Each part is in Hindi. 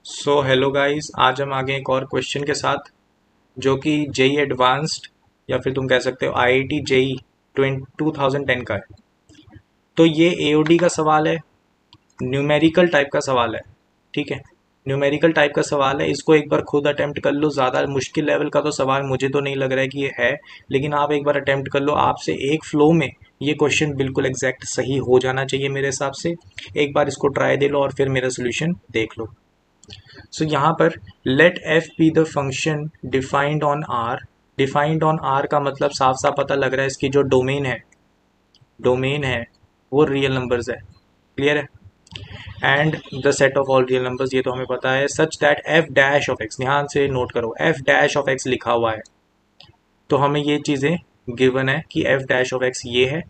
सो हेलो गाइस, आज हम आगे एक और क्वेश्चन के साथ जो कि जेई एडवांस्ड या फिर तुम कह सकते हो आईआईटी जेई 2010 का है। तो ये एओडी का सवाल है, न्यूमेरिकल टाइप का सवाल है। ठीक है, न्यूमेरिकल टाइप का सवाल है। इसको एक बार खुद अटेम्प्ट कर लो। ज़्यादा मुश्किल लेवल का तो सवाल मुझे तो नहीं लग रहा है कि ये है, लेकिन आप एक बार अटेम्प्ट कर लो। आपसे एक फ्लो में ये क्वेश्चन बिल्कुल एग्जैक्ट सही हो जाना चाहिए मेरे हिसाब से। एक बार इसको ट्राई दे लो और फिर मेरा सोल्यूशन देख लो। सो यहाँ पर let f be the function defined on R. Defined on R का मतलब साफ साफ पता लग रहा है, इसकी जो डोमेन है वो रियल नंबर्स है। क्लियर है? And the set of all real numbers, ये तो हमें पता है। Such that F dash of x, ध्यान से नोट करो, एफ डैश ऑफ एक्स लिखा हुआ है, तो हमें ये चीज़ें गिवन है कि एफ डैश ऑफ एक्स ये है।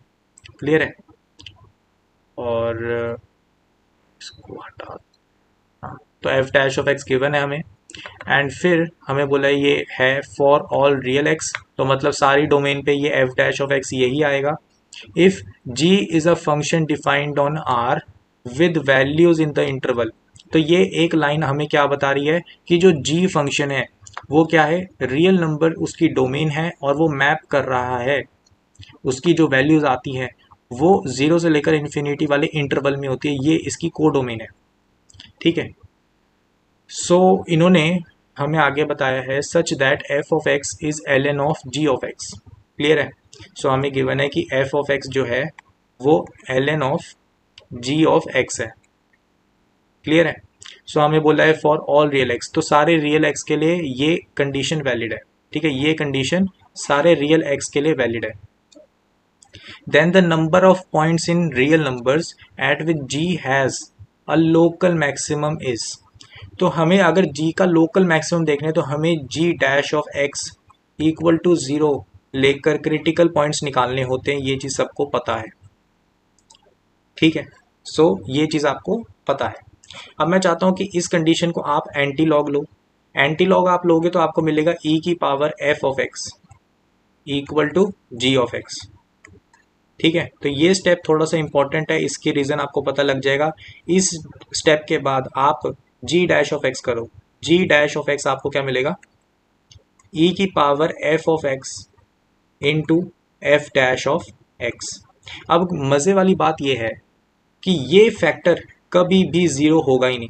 क्लियर है? और इसको हटा, हाँ, तो F dash of x given है हमें। एंड फिर हमें बोला ये है फॉर ऑल रियल एक्स, तो मतलब सारी डोमेन पे ये एफ डैश ऑफ एक्स यही आएगा। If g is a function defined on R with values in the interval, तो ये एक लाइन हमें क्या बता रही है कि जो जी फंक्शन है वो क्या है, रियल नंबर उसकी डोमेन है और वो मैप कर रहा है। उसकी जो वैल्यूज आती हैं वो जीरो से लेकर इन्फिनिटी वाले इंटरवल में होती है, ये इसकी को डोमेन है। ठीक है, सो इन्होंने हमें आगे बताया है such that f of x is l n of g of x. Clear है? सो हमें गिवन है कि एफ ऑफ एक्स जो है वो l n of g of x है। क्लियर है? सो हमें बोला है फॉर ऑल रियल एक्स, तो सारे रियल एक्स के लिए ये कंडीशन वैलिड है। ठीक है, ये कंडीशन सारे रियल एक्स के लिए वैलिड है। Then the number of points in real numbers at which g has a local maximum is, तो हमें अगर g का लोकल मैक्सिमम देखना है तो हमें g dash of x equal to zero लेकर क्रिटिकल पॉइंट्स निकालने होते हैं। ये चीज़ सबको पता है। ठीक है, सो ये चीज़ आपको पता है। अब मैं चाहता हूँ कि इस कंडीशन को आप एंटी लॉग लो। एंटी लॉग आप लोगे तो आपको मिलेगा e की power f of x equal to g of x। ठीक है, तो ये स्टेप थोड़ा सा इंपॉर्टेंट है, इसकी रीज़न आपको पता लग जाएगा। इस स्टेप के बाद आप g डैश ऑफ x करो। g डैश ऑफ x आपको क्या मिलेगा, e की power f of x into F dash of x। अब मज़े वाली बात यह है कि ये फैक्टर कभी भी ज़ीरो होगा ही नहीं,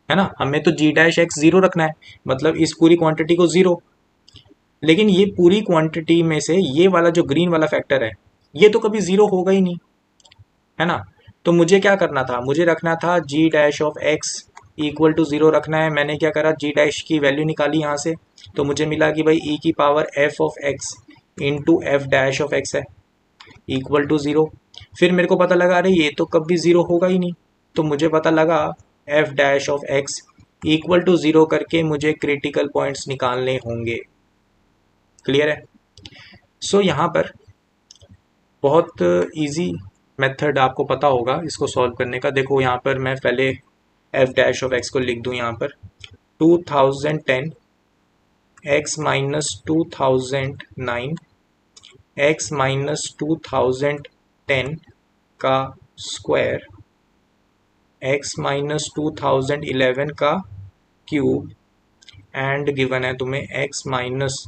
है ना। हमें तो g डैश एक्स ज़ीरो रखना है, मतलब इस पूरी क्वांटिटी को ज़ीरो। लेकिन ये पूरी क्वांटिटी में से ये वाला जो ग्रीन वाला फैक्टर है ये तो कभी ज़ीरो होगा ही नहीं, है ना। तो मुझे क्या करना था, मुझे रखना था g dash of x equal to zero रखना है। मैंने क्या करा, g डैश की वैल्यू निकाली यहाँ से, तो मुझे मिला कि भाई e की power f of x into F dash of x है इक्वल टू ज़ीरो। फिर मेरे को पता लगा अरे ये तो कभी ज़ीरो होगा ही नहीं, तो मुझे पता लगा f dash of x equal to zero करके मुझे क्रिटिकल पॉइंट्स निकालने होंगे। क्लियर है? सो यहाँ पर बहुत इजी मेथड आपको पता होगा इसको सॉल्व करने का। देखो यहाँ पर मैं पहले एफ डैश ऑफ एक्स को लिख दूँ यहाँ पर 2010 एक्स माइनस 2009 एक्स माइनस 2010 का स्क्वायर एक्स माइनस 2011 का क्यूब एंड गिवन है तुम्हें एक्स माइनस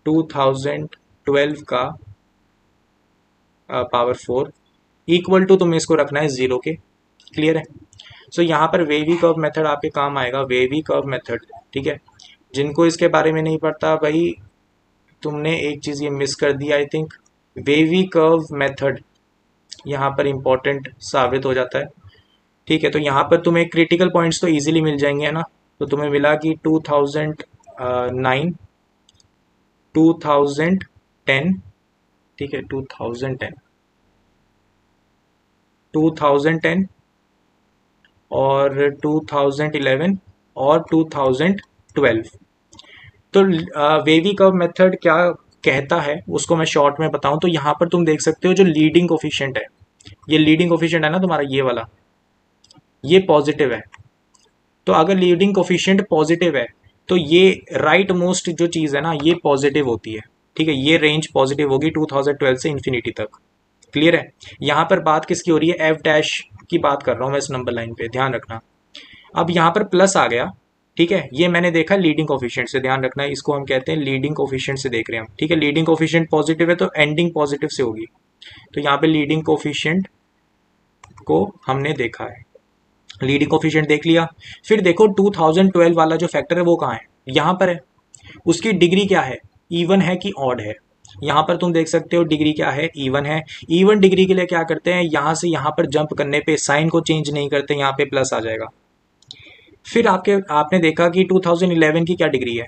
2012 का पावर 4 इक्वल टू तुम्हें इसको रखना है ज़ीरो के। क्लियर है? सो यहाँ पर वेवी कर्व मेथड आपके काम आएगा, वेवी कर्व मेथड। ठीक है, जिनको इसके बारे में नहीं पता भाई, तुमने एक चीज़ ये मिस कर दी I think. Wavy curve method यहाँ पर इंपॉर्टेंट साबित हो जाता है। ठीक है, तो यहाँ पर तुम्हें क्रिटिकल पॉइंट्स तो इजीली मिल जाएंगे, है ना। तो तुम्हें मिला कि 2009 2010, ठीक है, 2010 और 2011 और 2012। तो वेवी कर्व मेथड क्या कहता है उसको मैं शॉर्ट में बताऊं तो यहाँ पर तुम देख सकते हो जो लीडिंग कोफिशिएंट है, ये लीडिंग कोफिशिएंट है ना तुम्हारा, ये वाला, ये पॉजिटिव है। तो अगर लीडिंग कोफिशिएंट पॉजिटिव है तो ये राइट मोस्ट जो चीज़ है ना ये पॉजिटिव होती है। ठीक है, ये रेंज पॉजिटिव होगी 2012 से इन्फिनिटी तक। क्लियर है? यहाँ पर बात किसकी हो रही है, एफ डैश की बात कर रहा हूँ मैं इस नंबर लाइन पे, ध्यान रखना। अब यहाँ पर प्लस आ गया ठीक है, ये मैंने देखा लीडिंग कोफिशिएंट से, ध्यान रखना है, इसको हम कहते हैं लीडिंग कोफिशिएंट से देख रहे हैं हम। ठीक है, लीडिंग कोफिशिएंट पॉजिटिव है तो एंडिंग पॉजिटिव से होगी, तो यहाँ पे लीडिंग कोफिशिएंट को हमने देखा है, लीडिंग कोफिशिएंट देख लिया। फिर देखो 2012 वाला जो फैक्टर है वो कहाँ है, यहाँ पर है। उसकी डिग्री क्या है, इवन है कि ऑड है। यहाँ पर तुम देख सकते हो डिग्री क्या है, इवन है। इवन डिग्री के लिए क्या करते हैं, यहाँ से यहाँ पर जंप करने पे साइन को चेंज नहीं करते, यहाँ पे प्लस आ जाएगा। फिर आपने देखा कि 2011 की क्या डिग्री है,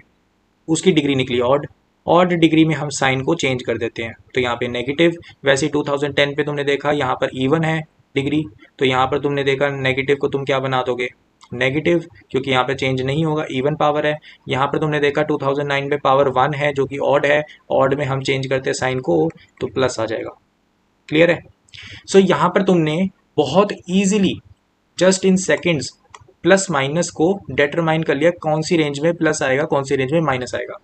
उसकी डिग्री निकली ऑड। ऑड डिग्री में हम साइन को चेंज कर देते हैं, तो यहाँ पे नेगेटिव। वैसे 2010 पे तुमने देखा यहाँ पर इवन है डिग्री, तो यहाँ पर तुमने देखा नेगेटिव को तुम क्या बना दोगे, नेगेटिव, क्योंकि यहाँ पे चेंज नहीं होगा, इवन पावर है। यहाँ पर तुमने देखा 2009 में पावर 1 है जो कि ऑड है, ऑड में हम चेंज करते हैं साइन को तो प्लस आ जाएगा। क्लियर है। सो यहाँ पर तुमने बहुत easily just in seconds plus minus को डिटरमाइन कर लिया, कौन सी रेंज में प्लस आएगा कौन सी रेंज में माइनस आएगा।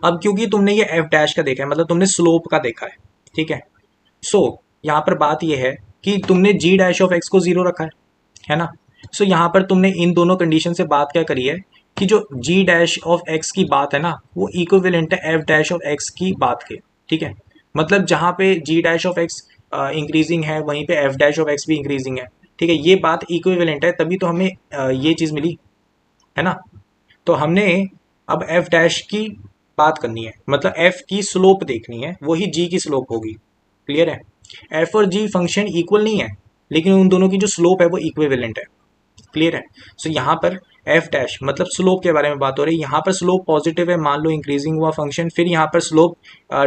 अब क्योंकि तुमने ये एफ डैश का देखा है, मतलब तुमने स्लोप का देखा है, ठीक है। सो यहाँ पर बात यह है कि तुमने जी डैश ऑफ एक्स को 0 रखा है ना। सो यहाँ पर तुमने इन दोनों कंडीशन से बात क्या करी है कि जो जी डैश ऑफ एक्स की बात है ना वो इक्विवेलेंट है एफ डैश ऑफ एक्स की बात के, ठीक है। मतलब जहाँ पे जी डैश ऑफ एक्स इंक्रीजिंग है वहीं पे एफ डैश ऑफ एक्स भी इंक्रीजिंग है, ठीक है। ये बात इक्विवेलेंट है, तभी तो हमें ये चीज़ मिली है ना। तो हमने अब एफ डैश की बात करनी है, मतलब एफ की स्लोप देखनी है, वही जी की स्लोप होगी। क्लियर है। एफ और जी फंक्शन इक्वल नहीं है, लेकिन उन दोनों की जो स्लोप है वो इक्विवेलेंट है। क्लियर है। सो यहाँ पर एफ डैश मतलब स्लोप के बारे में बात हो रही है। यहाँ पर स्लोप पॉजिटिव है, मान लो इंक्रीजिंग हुआ फंक्शन, फिर यहाँ पर स्लोप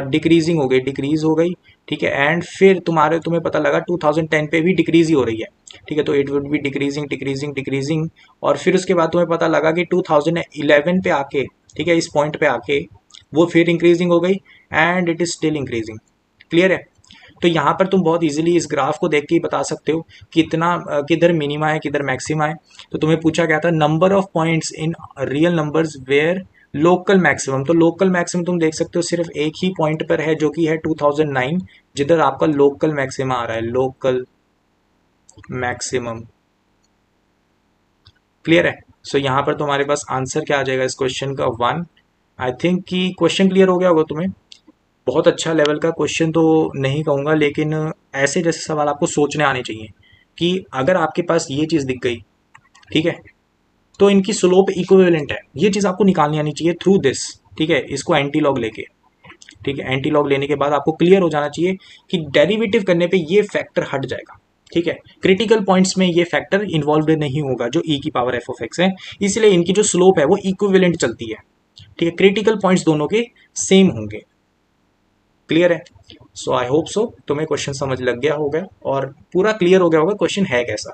डिक्रीजिंग हो गई, डिक्रीज हो गई, ठीक है। एंड फिर तुम्हें पता लगा 2010 पे भी डिक्रीज ही हो रही है, ठीक है। तो it would be decreasing decreasing decreasing, और फिर उसके बाद तुम्हें पता लगा कि 2011 पे आके, ठीक है, इस पॉइंट पे आके वो फिर इंक्रीजिंग हो गई and it is still increasing. Clear है। तो यहाँ पर तुम बहुत इजीली इस ग्राफ को देख के ही बता सकते हो कितना किधर मिनिमा है किधर मैक्सिमा है। तो तुम्हें पूछा गया था number of points in real numbers where local maximum, तो लोकल मैक्सिमम तुम देख सकते हो सिर्फ एक ही पॉइंट पर है जो कि है 2009, जिधर आपका लोकल मैक्सिमा आ रहा है, लोकल मैक्सिमम। क्लियर है। सो यहाँ पर तुम्हारे पास आंसर क्या आ जाएगा इस क्वेश्चन का, 1। आई थिंक कि क्वेश्चन क्लियर हो गया होगा तुम्हें। बहुत अच्छा लेवल का क्वेश्चन तो नहीं कहूँगा, लेकिन ऐसे जैसे सवाल आपको सोचने आने चाहिए कि अगर आपके पास ये चीज़ दिख गई, ठीक है, तो इनकी स्लोप इक्विवेलेंट है, ये चीज़ आपको निकालनी आनी चाहिए थ्रू दिस, ठीक है। इसको एंटी लॉग लेके, ठीक है, एंटी लॉग लेने के बाद आपको क्लियर हो जाना चाहिए कि डेरिवेटिव करने पे ये फैक्टर हट जाएगा, ठीक है। क्रिटिकल पॉइंट्स में ये फैक्टर इन्वॉल्व नहीं होगा जो ई की पावर एफ ऑफ एक्स है, इसलिए इनकी जो स्लोप है वो इक्विवेलेंट चलती है, ठीक है। क्रिटिकल पॉइंट्स दोनों के सेम होंगे। क्लियर है। सो आई होप सो तुम्हें क्वेश्चन समझ लग गया होगा और पूरा क्लियर हो गया होगा क्वेश्चन है कैसा।